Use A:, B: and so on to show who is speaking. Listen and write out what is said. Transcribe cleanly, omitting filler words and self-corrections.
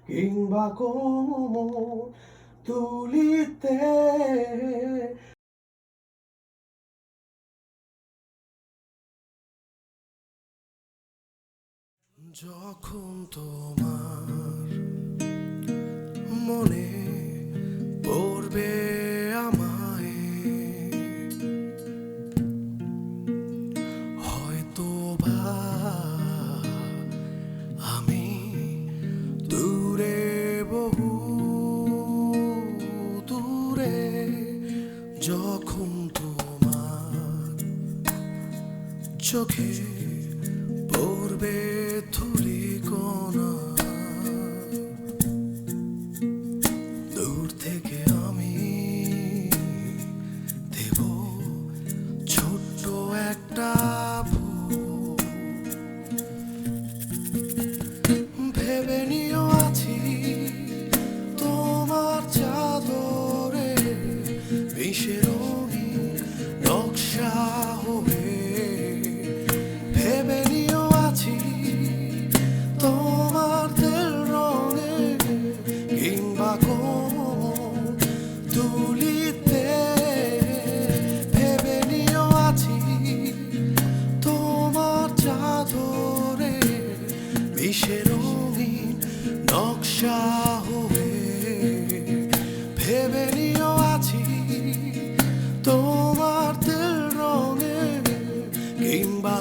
A: কিংবা কোমল তুলিতে যখন তোমার মনে পড়বে আমায়, হয়তো বা আমি দূরে, বহু দূরে, যখন তোমার চোখে পড়বে ধূলিকণা, দূর থেকে আমি দেব ছোট্ট একটা ফুল। ভেবে নিও আছি তোমার চাদরে, মিশে রঙিন নকশা হবে। ভেবে নিও আছি তোমার তেল রঙে কিংবা কোমল তুলিতে। ভেবে নিও আছি তোমার চাদরে, মিশে রঙিন নকশা হবে। ভেবে নিও আছি তোমার তেল রঙে কিংবা